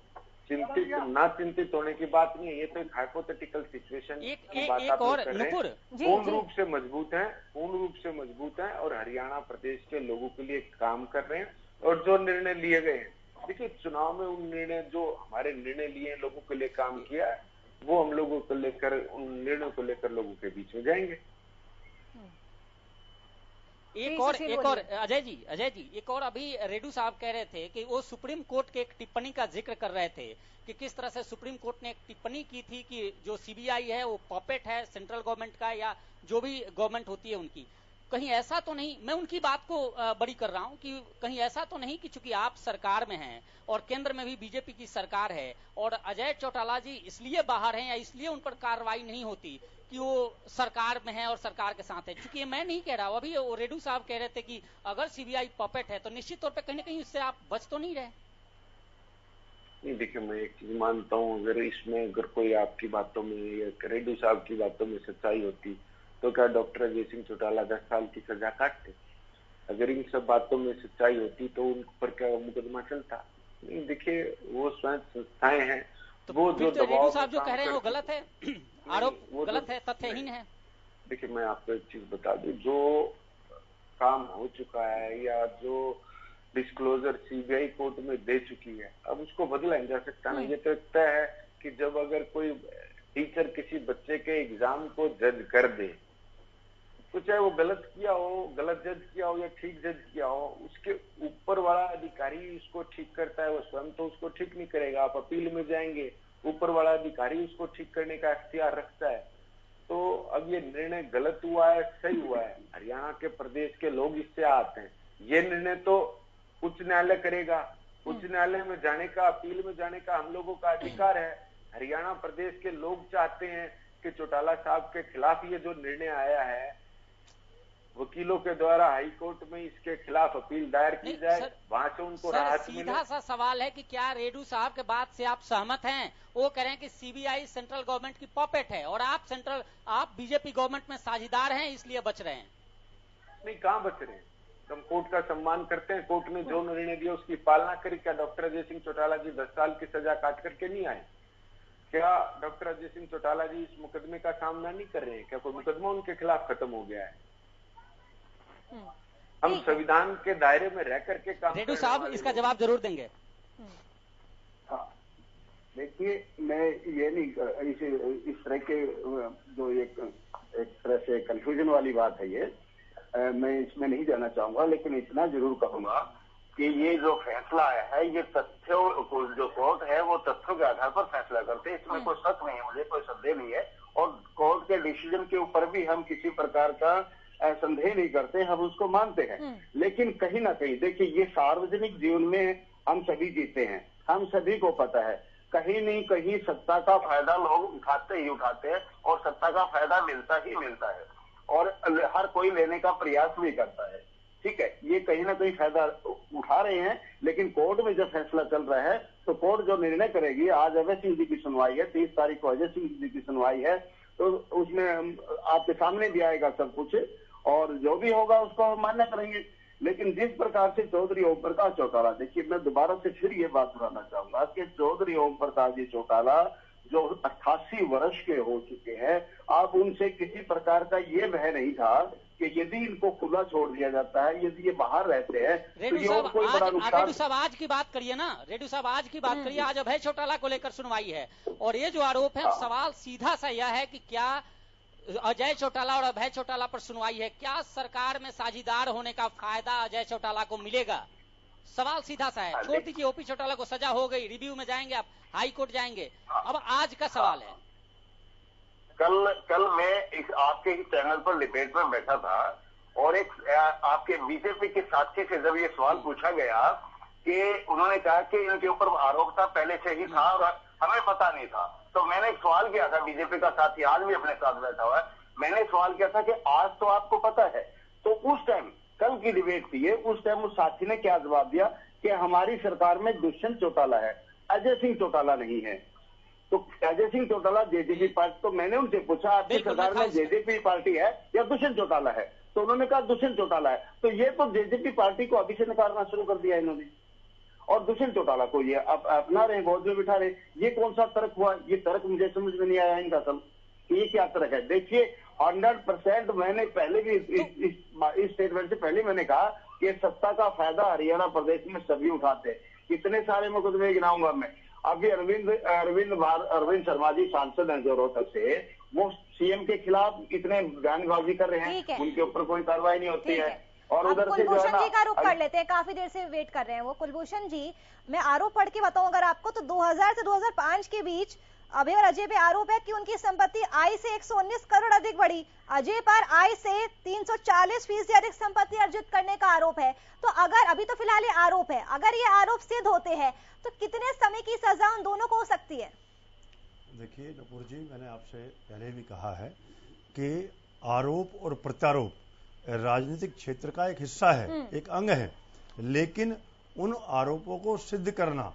चिंतित होने की बात नहीं है, ये तो एक हाइपोथेटिकल सिचुएशन की बात आप कर रहे हैं। पूर्ण रूप से मजबूत हैं और हरियाणा प्रदेश के लोगों के लिए काम कर रहे हैं। और जो निर्णय लिए गए हैं, देखिए चुनाव में हमारे निर्णय लिए लोगों के लिए काम किया है, वो हम लोगों को लेकर, उन निर्णयों को लेकर लोगों के बीच में जाएंगे। एक और अजय जी एक और, अभी रेड्डू साहब कह रहे थे कि वो सुप्रीम कोर्ट के एक टिप्पणी का जिक्र कर रहे थे कि किस तरह से सुप्रीम कोर्ट ने एक टिप्पणी की थी कि जो सीबीआई है वो पॉपेट है सेंट्रल गवर्नमेंट का या जो भी गवर्नमेंट होती है उनकी। कहीं ऐसा तो नहीं, मैं उनकी बात को बड़ी कर रहा हूं कि कहीं ऐसा तो नहीं कि चूंकि आप सरकार में हैं और केंद्र में भी बीजेपी की सरकार है और अजय चौटाला जी इसलिए बाहर हैं या इसलिए उन पर कार्रवाई नहीं होती कि वो सरकार में है और सरकार के साथ है। चूंकि मैं नहीं कह रहा हूं, अभी रेड्डू साहब कह रहे थे कि अगर सीबीआई पॉपेट है तो निश्चित तौर पर कहीं ना कहीं इससे आप बच तो नहीं रहे। नहीं देखिए, मैं एक चीज मानता हूँ, अगर कोई आपकी बातों में या रेड्डू साहब की बातों में सच्चाई होती तो क्या डॉक्टर अजय सिंह चौटाला 10 साल की सजा काटते? अगर इन सब बातों में सच्चाई होती तो उन पर क्या मुकदमा चलता? नहीं, देखिए वो स्वयं संस्थाएं हैं, तो वो जो रेड्डू साहब जो कह रहे हैं वो गलत है, आरोप गलत है, तथ्यहीन है। देखिए मैं आपको एक चीज बता दूं, जो काम हो चुका है या जो डिस्क्लोजर सीबीआई कोर्ट में दे चुकी है, अब उसको बदला नहीं जा सकता ना। ये तो तय है कि जब अगर कोई टीचर किसी बच्चे के एग्जाम को जज कर दे तो चाहे वो गलत किया हो, गलत जज किया हो या ठीक जज किया हो, उसके ऊपर वाला अधिकारी उसको ठीक करता है, वो स्वयं तो उसको ठीक नहीं करेगा। आप अपील में जाएंगे, ऊपर वाला अधिकारी उसको ठीक करने का इख्तियार रखता है। तो अब ये निर्णय गलत हुआ है, सही हुआ है, हरियाणा के प्रदेश के लोग इससे आते हैं। ये निर्णय तो उच्च न्यायालय करेगा, उच्च न्यायालय में जाने का, अपील में जाने का हम लोगों का अधिकार है। हरियाणा प्रदेश के लोग चाहते हैं कि चौटाला साहब के खिलाफ ये जो निर्णय आया है, वकीलों के द्वारा हाई कोर्ट में इसके खिलाफ अपील दायर की जाए, वहां से उनको राहत मिले। सीधा सा सवाल है कि क्या रेड्डू साहब के बात से आप सहमत हैं? वो कह रहे हैं कि सीबीआई सेंट्रल गवर्नमेंट की पॉपेट है और आप बीजेपी गवर्नमेंट में साझेदार हैं, इसलिए बच रहे हैं। नहीं, कहाँ बच रहे हैं? हम कोर्ट का सम्मान करते हैं। कोर्ट ने जो निर्णय दिया उसकी पालना करी। क्या डॉक्टर अजय सिंह चौटाला जी 10 साल की सजा काट करके नहीं आए? क्या डॉक्टर अजय सिंह चौटाला जी इस मुकदमे का सामना नहीं कर रहे हैं? क्या कोई मुकदमा उनके खिलाफ खत्म हो गया है? हम संविधान के दायरे में रह करके काम। रेड्डू साहब इसका जवाब जरूर देंगे। हाँ, देखिए, मैं ये नहीं, इस तरह के जो एक तरह से कंफ्यूजन वाली बात है ये, मैं इसमें नहीं जाना चाहूंगा, लेकिन इतना जरूर कहूंगा कि ये जो फैसला आया है, ये तथ्यों, जो कोर्ट है वो तथ्यों के आधार पर फैसला करते हैं, इसमें कोई शक नहीं है, मुझे कोई संदेह नहीं है। और कोर्ट के डिसीजन के ऊपर भी हम किसी प्रकार का संदेह नहीं करते, हम उसको मानते हैं। लेकिन कहीं ना कहीं देखिए, ये सार्वजनिक जीवन में हम सभी जीते हैं, हम सभी को पता है, कहीं नहीं कहीं सत्ता का फायदा लोग उठाते ही उठाते हैं और सत्ता का फायदा मिलता ही मिलता है और हर कोई लेने का प्रयास भी करता है। ठीक है, ये कहीं ना कहीं फायदा उठा रहे हैं, लेकिन कोर्ट में जब फैसला चल रहा है तो कोर्ट जो निर्णय करेगी, आज अभय सिंह जी की सुनवाई है, 30 तारीख को अजय सिंह जी की सुनवाई है, तो उसमें आपके सामने भी आएगा सब कुछ और जो भी होगा उसको हम मान्य करेंगे। लेकिन जिस प्रकार से चौधरी ओम प्रकाश चौटाला, देखिए मैं दोबारा से फिर ये बात दोहराना चाहूंगा कि चौधरी ओम प्रकाश जी चौटाला जो 88 वर्ष के हो चुके हैं, अब उनसे किसी प्रकार का ये भय नहीं था कि यदि इनको खुला छोड़ दिया जाता है, यदि ये बाहर रहते हैं तो ये और कोई बड़ा नुकसान। रेड्डू साहब आज की बात करिए ना, रेड्डू साहब आज की बात करिए। आज अभय चौटाला को लेकर सुनवाई है और ये जो आरोप है, सवाल सीधा सा यह है कि क्या अजय चौटाला और अभय चौटाला पर सुनवाई है, क्या सरकार में साझेदार होने का फायदा अजय चौटाला को मिलेगा? सवाल सीधा सा है। छोड़ दीजिए, ओपी चौटाला को सजा हो गई, रिव्यू में जाएंगे, आप हाई कोर्ट जाएंगे। अब आज का सवाल है, कल मैं आपके ही चैनल पर डिबेट में बैठा था और एक आपके बीजेपी के साथी से जब ये सवाल पूछा गया कि उन्होंने कहा कि इनके ऊपर आरोप था, पहले से ही था और हमें पता नहीं था, तो मैंने एक सवाल किया था, बीजेपी का साथी आज भी अपने साथ बैठा हुआ है, मैंने सवाल किया था कि आज तो आपको पता है। तो उस टाइम, कल की डिबेट थी ये, उस टाइम उस साथी ने क्या जवाब दिया कि हमारी सरकार में दुष्यंत चौटाला है, अजय सिंह चौटाला नहीं है। तो अजय सिंह चौटाला जेजेपी पार्टी, तो मैंने उनसे पूछा आपकी सरकार में जेजेपी पार्टी है या दुष्यंत चौटाला है, तो उन्होंने कहा दुष्यंत चौटाला है। तो ये तो जेजेपी पार्टी को अभी से नकारना शुरू कर दिया इन्होंने और दुष्यंत चौटाला को ये अपना रहे, गोद में बिठा रहे। ये कौन सा तर्क हुआ? ये तर्क मुझे समझ में नहीं आया इनका सब, ये क्या तर्क है? देखिए 100% मैंने पहले भी इस स्टेटमेंट से पहले मैंने कहा कि सत्ता का फायदा हरियाणा प्रदेश में सभी उठाते हैं। कितने सारे मुकदमे गिनाऊंगा मैं। अभी अरविंद शर्मा जी सांसद हैं जो रोहतक से, वो सीएम के खिलाफ इतने बयानबाजी कर रहे हैं, उनके ऊपर कोई कार्रवाई नहीं होती है। और उधर से कुलभूषण जी का रुख कर लेते हैं, काफी देर से वेट कर रहे हैं वो। कुलभूषण जी, मैं आरोप पढ़ के बताऊं अगर आपको, तो 2000 से 2005 के बीच अभय और अजय पे आरोप है कि उनकी संपत्ति आय से 119 करोड़ अधिक बढ़ी। अजय पर आय से 340% अधिक संपत्ति अर्जित करने का आरोप है। तो अगर अभी तो फिलहाल ये आरोप है, अगर ये आरोप सिद्ध होते हैं तो कितने समय की सजा उन दोनों को हो सकती है? देखिए नूपुर जी, मैंने आपसे पहले भी कहा है कि आरोप और प्रत्यारोप राजनीतिक क्षेत्र का एक हिस्सा है, एक अंग है, लेकिन उन आरोपों को सिद्ध करना,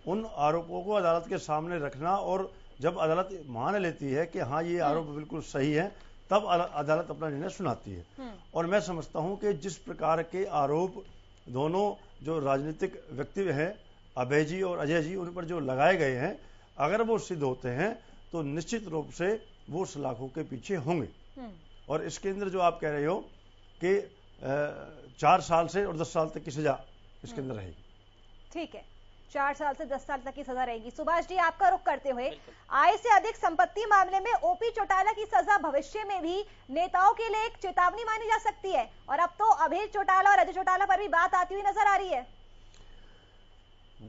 उन आरोपों को अदालत के सामने रखना, और जब अदालत मान लेती है कि हाँ ये आरोप बिल्कुल सही है, तब अदालत अपना निर्णय सुनाती है। और मैं समझता हूं कि जिस प्रकार के आरोप दोनों जो राजनीतिक व्यक्ति हैं, अभय जी और अजय जी, उन पर जो लगाए गए हैं, अगर वो सिद्ध होते हैं तो निश्चित रूप से वो सलाखों के पीछे होंगे। और इसके अंदर जो आप कह रहे हो कि 4 साल से और 10 साल तक की सजा इसके अंदर रहेगी। ठीक है, 4 साल से 10 साल तक की सजा रहेगी। सुभाष जी, आपका रुख करते हुए, आय से अधिक संपत्ति मामले में ओपी चौटाला की सजा भविष्य में भी नेताओं के लिए एक चेतावनी मानी जा सकती है, और अब तो अभय चौटाला और अजय चौटाला पर भी बात आती हुई नजर आ रही है।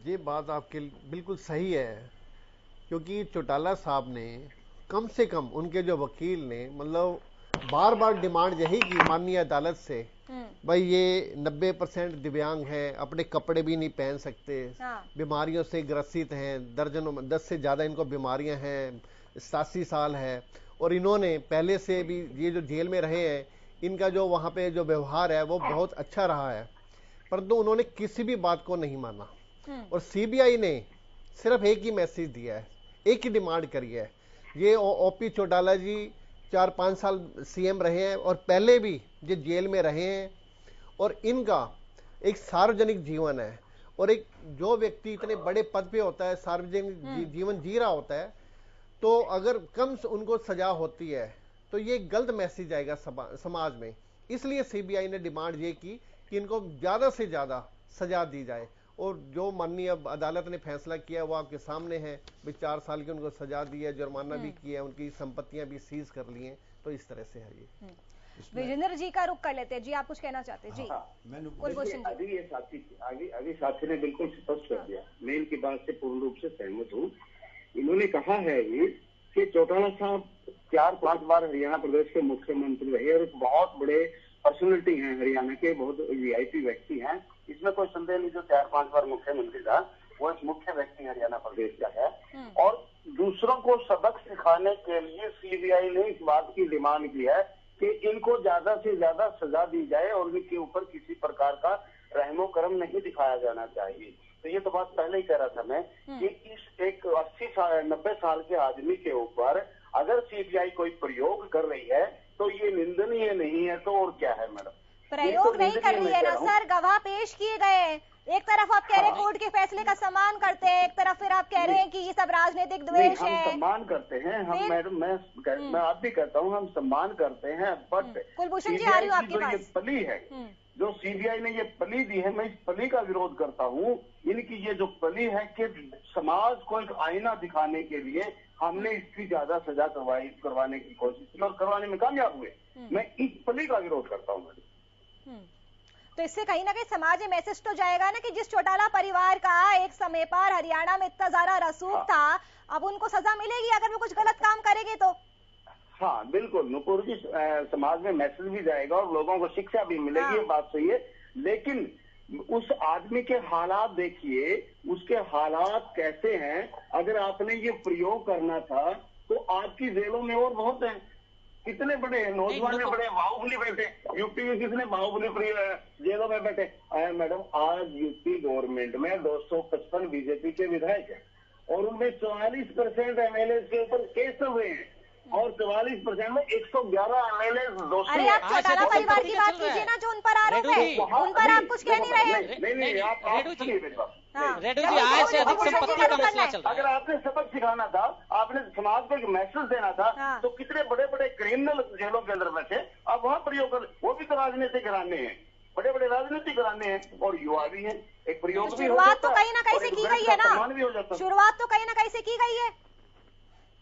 ये बात आपके बिल्कुल सही है, क्योंकि चौटाला साहब ने कम से कम, उनके जो वकील ने मतलब बार बार डिमांड यही की माननीय अदालत से, भाई ये 90% दिव्यांग हैं, अपने कपड़े भी नहीं पहन सकते, बीमारियों से ग्रसित हैं, दर्जनों 10 से ज्यादा इनको बीमारियां हैं, 87 साल है, और इन्होंने पहले से भी ये जो जेल में रहे हैं, इनका जो वहां पे जो व्यवहार है वो बहुत अच्छा रहा है, परंतु उन्होंने किसी भी बात को नहीं माना। और सीबीआई ने सिर्फ एक ही मैसेज दिया है, एक ही डिमांड करी है। ये ओपी चौटाला जी 4-5 साल सीएम रहे हैं और पहले भी ये जेल में रहे हैं, और इनका एक सार्वजनिक जीवन है, और एक जो व्यक्ति इतने बड़े पद पे होता है, सार्वजनिक जीवन जी रहा होता है, तो अगर कम उनको सजा होती है तो ये गलत मैसेज आएगा समाज में। इसलिए सीबीआई ने डिमांड ये की कि इनको ज्यादा से ज्यादा सजा दी जाए, और जो माननीय अदालत ने फैसला किया वो आपके सामने है। 4 साल की उनको सजा दी है, जुर्माना भी किया है, उनकी संपत्तियां भी सीज कर ली हैं। तो इस तरह से है ये। विजेंद्र जी का रुख कर लेते हैं। जी, आप कुछ कहना चाहते हैं? जी, कुलभूषण जी। अभी साथी ने बिल्कुल स्पष्ट कर दिया, मैं इनकी बात से पूर्ण रूप से सहमत हूँ। इन्होंने कहा है कि चौटाला साहब 4-5 बार हरियाणा प्रदेश के मुख्यमंत्री रहे और बहुत बड़े पर्सनैलिटी हैं, हरियाणा के बहुत वीआईपी व्यक्ति हैं, इसमें कोई संदेह नहीं। जो 4-5 बार मुख्यमंत्री था वो एक मुख्य व्यक्ति हरियाणा प्रदेश का है, और दूसरों को सबक सिखाने के लिए सीबीआई ने इस बात की डिमांड की है कि इनको ज्यादा से ज्यादा सजा दी जाए और इनके ऊपर किसी प्रकार का रहमो करम नहीं दिखाया जाना चाहिए। तो ये तो बात पहले ही कह रहा था मैं कि इस एक 90 साल के आदमी के ऊपर अगर सीबीआई कोई प्रयोग कर रही है तो ये निंदनीय नहीं है, तो और क्या है मैडम? प्रयोग नहीं कर रही है ना सर, गवाह पेश किए गए। एक तरफ आप कह रहे हैं कोर्ट के फैसले का सम्मान करते हैं, एक तरफ फिर आप कह रहे हैं कि ये सब राजनीतिक द्वेष है। हम सम्मान करते हैं, हम मैडम मैं आप भी कहता हूँ, हम सम्मान करते हैं, बट कुलभूषण जी, आ रही हूँ आपके पास। ये पली है जो सीबीआई ने ये पली दी है, मैं इस पली का विरोध करता हूँ। इनकी ये जो पली है कि समाज को एक आईना दिखाने के लिए हमने इसकी ज्यादा सजा करवाने की कोशिश की और करवाने में कामयाब हुए। मैं इस पली का विरोध करता हूँ मैडम। तो इससे कहीं ना कहीं समाज में मैसेज तो जाएगा ना कि जिस चौटाला परिवार का एक समय पर हरियाणा में इतना ज्यादा रसूख था, अब उनको सजा मिलेगी अगर वो कुछ गलत काम करेंगे तो। हाँ बिल्कुल नुपुर जी, समाज में मैसेज भी जाएगा और लोगों को शिक्षा भी मिलेगी, ये बात सही है। लेकिन उस आदमी के हालात देखिए, उसके हालात कैसे हैं। अगर आपने ये प्रयोग करना था तो आपकी जेलों में और बहुत है, कितने बड़े नौजवान में बड़े बाहुबली बैठे, यूपी में कितने बाहुबली जेलों में बैठे। मैडम, आज यूपी गवर्नमेंट में 255 बीजेपी के विधायक हैं और उनमें 44% एमएलए के ऊपर केस हुए हैं, और 44% में 111 एमएलए दोषी। अरे आप चौटाला परिवार की बात कीजिए ना, जो उन पर आरोप है, उन पर आप कुछ कह नहीं रहे। नहीं, आप सुनिए। रेड्डी जी, आय से अधिक संपत्ति का मसला चल रहा है। अगर आपने सबक सिखाना था, आपने समाज को एक मैसेज देना था, तो कितने बड़े बड़े क्रिमिनल जेलों के अंदर बैठे, अब वहाँ प्रयोग कर, वो भी तो राजनीतिक घराने हैं, बड़े बड़े राजनीतिक घराने हैं और युवा भी हैं। एक प्रयोग भी शुरुआत तो कहीं ना कहीं से की गई है ना, शुरुआत तो कहीं ना कहीं से की गई है।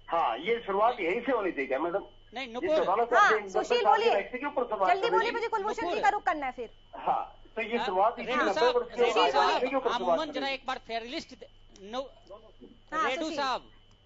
हाँ, ये शुरुआत यहीं से होनी चाहिए क्या मैडम? नहीं, सुशील बोलिए, जल्दी बोलिए, मुझे कुलभूषण जी का रुख करना है फिर। हाँ, तो ये शुरुआत आमूमन जरा एक बार फेयर लिस्ट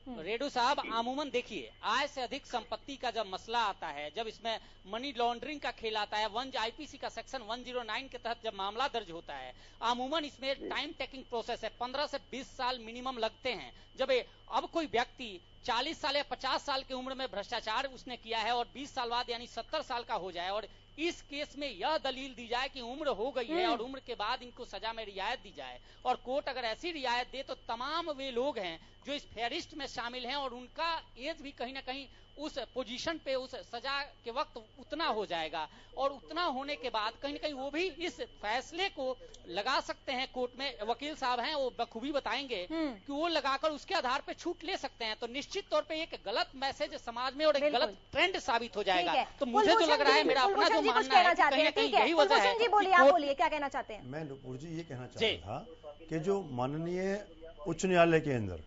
रेडू साहब आमूमन देखिए, आय से अधिक संपत्ति का जब मसला आता है, जब इसमें मनी लॉन्ड्रिंग का खेल आता है, आईपीसी का सेक्शन 109 के तहत जब मामला दर्ज होता है, आमूमन इसमें टाइम टेकिंग प्रोसेस है, 15 से 20 साल मिनिमम लगते हैं। जब अब कोई व्यक्ति 40 साल या 50 साल की उम्र में भ्रष्टाचार उसने किया है और 20 साल बाद यानी 70 साल का हो जाए और इस केस में यह दलील दी जाए कि उम्र हो गई है और उम्र के बाद इनको सजा में रियायत दी जाए, और कोर्ट अगर ऐसी रियायत दे तो तमाम वे लोग हैं जो इस फेरिस्ट में शामिल हैं और उनका एज भी कहीं ना कहीं उस पोजीशन पे उस सजा के वक्त उतना हो जाएगा, और उतना होने के बाद कहीं ना कहीं वो भी इस फैसले को लगा सकते हैं कोर्ट में। वकील साहब हैं, वो बखूबी बताएंगे कि वो लगाकर उसके आधार पे छूट ले सकते हैं। तो निश्चित तौर पे एक गलत मैसेज समाज में और एक गलत ट्रेंड साबित हो जाएगा। तो मुझे जो लग रहा है, मेरा अपना जो मानना है, कहीं ना कहीं यही वजह है। आप बोलिए, क्या कहना चाहते हैं? मैं नुपुर जी ये कहना चाहता था कि जो माननीय उच्च न्यायालय के अंदर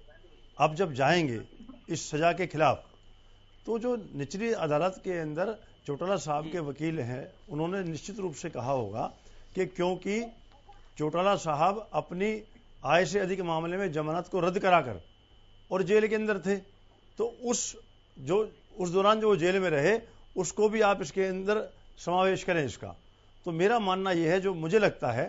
अब जब जाएंगे इस सजा के खिलाफ, तो जो निचली अदालत के अंदर चौटाला साहब के वकील हैं, उन्होंने निश्चित रूप से कहा होगा कि क्योंकि चौटाला साहब अपनी आय से अधिक मामले में जमानत को रद्द कराकर और जेल के अंदर थे, तो उस दौरान जो वो जेल में रहे उसको भी आप इसके अंदर समावेश करें इसका। तो मेरा मानना यह है, जो मुझे लगता है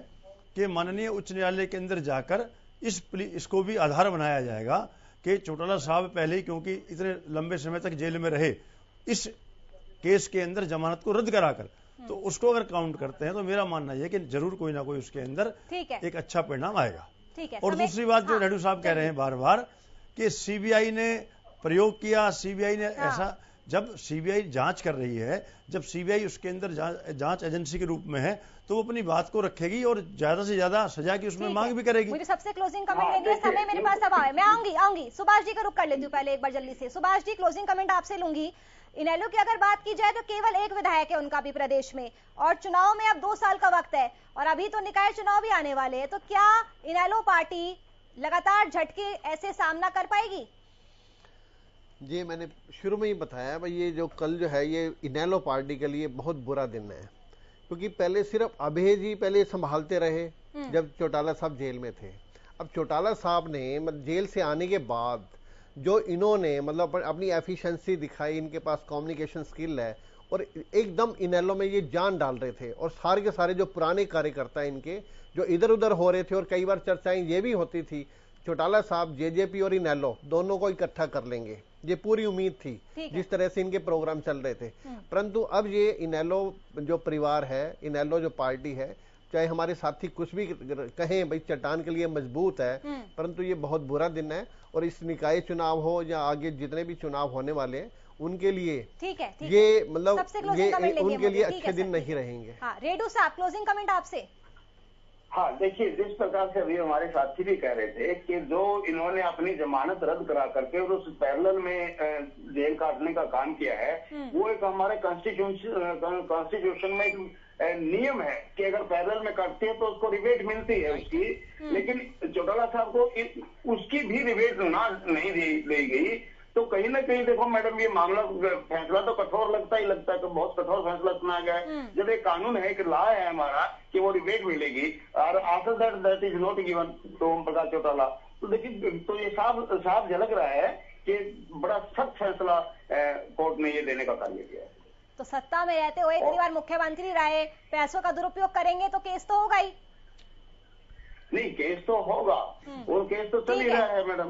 कि माननीय उच्च न्यायालय के अंदर जाकर इसको भी आधार बनाया जाएगा कि चौटाला साहब पहले ही क्योंकि इतने लंबे समय तक जेल में रहे, इस केस के अंदर जमानत को रद्द कराकर, तो उसको अगर काउंट करते हैं तो मेरा मानना यह है कि जरूर कोई ना कोई उसके अंदर एक अच्छा परिणाम आएगा। और दूसरी बात जो रेड्डी साहब कह रहे हैं बार बार कि सीबीआई ने प्रयोग किया, सीबीआई ने ऐसा, जब सीबीआई जांच कर रही है, जब सीबीआई उसके अंदर जांच एजेंसी के रूप में है, तो वो अपनी बात को रखेगी और ज्यादा से ज्यादा सजा की उसमें मांग भी करेगी। मुझे सबसे क्लोजिंग कमेंट लेनी है, समय मेरे पास अब है, मैं आऊंगी। सुभाष जी का रुख कर लेती हूँ पहले एक बार जल्दी से। सुभाष जी, क्लोजिंग कमेंट आपसे लूंगी। इनेलो की अगर बात की जाए तो केवल एक विधायक है उनका भी प्रदेश में, और चुनाव में अब 2 साल का वक्त है, और अभी तो निकाय चुनाव भी आने वाले हैं। तो क्या इनेलो पार्टी लगातार झटके ऐसे सामना कर पाएगी? जी, मैंने शुरू में ही बताया भाई, ये जो कल जो है ये इनेलो पार्टी के लिए बहुत बुरा दिन है, क्योंकि पहले सिर्फ अभय जी पहले संभालते रहे जब चौटाला साहब जेल में थे। अब चौटाला साहब ने जेल से आने के बाद जो इन्होंने मतलब अपनी एफिशिएंसी दिखाई, इनके पास कम्युनिकेशन स्किल है, और एकदम इनेलो में ये जान डाल रहे थे, और सारे के सारे जो पुराने कार्यकर्ता इनके जो इधर उधर हो रहे थे, और कई बार चर्चाएं ये भी होती थी चौटाला साहब जेजेपी और इनेलो दोनों को इकट्ठा कर लेंगे, ये पूरी उम्मीद थी जिस तरह से इनके प्रोग्राम चल रहे थे। परंतु अब ये इनेलो जो परिवार है, इनेलो जो पार्टी है, चाहे हमारे साथी कुछ भी कहें भाई चट्टान के लिए मजबूत है, परंतु ये बहुत बुरा दिन है, और इस निकाय चुनाव हो या आगे जितने भी चुनाव होने वाले हैं उनके लिए ये मतलब ये उनके लिए अच्छे दिन नहीं रहेंगे। रेडू साहब, क्लोजिंग कमेंट आपसे। हाँ, देखिए, जिस प्रकार से अभी हमारे साथी भी कह रहे थे कि जो इन्होंने अपनी जमानत रद्द करा करके और उस पैरेलल में जेल काटने का काम किया है, वो एक हमारे कॉन्स्टिट्यूशन में एक नियम है कि अगर पैरेलल में काटते हैं तो उसको रिबेट मिलती है उसकी, लेकिन चौटाला साहब को उसकी भी रिबेट नहीं दी गई। तो कहीं ना कहीं देखो मैडम, ये मामला फैसला तो कठोर लगता ही लगता है, तो बहुत कठोर फैसला सुना गया है। जब एक कानून है, एक लॉ है हमारा कि वो रिबेट मिलेगी, और after that is not given to Om Prakash Chautala. तो देखिए, तो ये साफ झलक रहा है कि बड़ा सख्त फैसला कोर्ट ने ये देने का कार्य किया है। तो सत्ता में रहते हुए इतनी बार मुख्यमंत्री रहे, पैसों का दुरुपयोग करेंगे तो केस तो होगा ही। नहीं, केस तो होगा, और केस तो चल ही रहा है मैडम।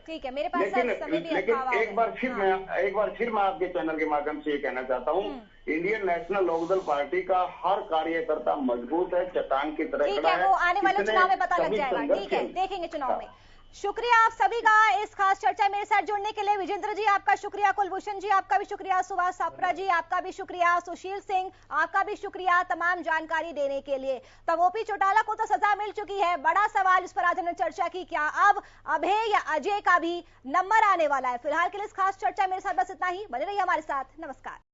ठीक है, मेरे पास लेकिन एक बार फिर मैं आपके चैनल के माध्यम से ये कहना चाहता हूँ, इंडियन नेशनल लोकदल पार्टी का हर कार्यकर्ता मजबूत है, चट्टान की तरह खड़ा है। वो आने वाले चुनाव में पता लग जाएगा। ठीक है, देखेंगे चुनाव में। शुक्रिया आप सभी का इस खास चर्चा मेरे साथ जुड़ने के लिए। विजेंद्र जी आपका शुक्रिया, कुलभूषण जी आपका भी शुक्रिया, सुभाष सापरा जी आपका भी शुक्रिया, सुशील सिंह आपका भी शुक्रिया तमाम जानकारी देने के लिए। तब ओपी चौटाला को तो सजा मिल चुकी है, बड़ा सवाल इस पर आज हमने चर्चा की, क्या अब अभय या अजय का भी नंबर आने वाला है? फिलहाल के लिए इस खास चर्चा मेरे साथ बस इतना ही। बने रहिए हमारे साथ। नमस्कार।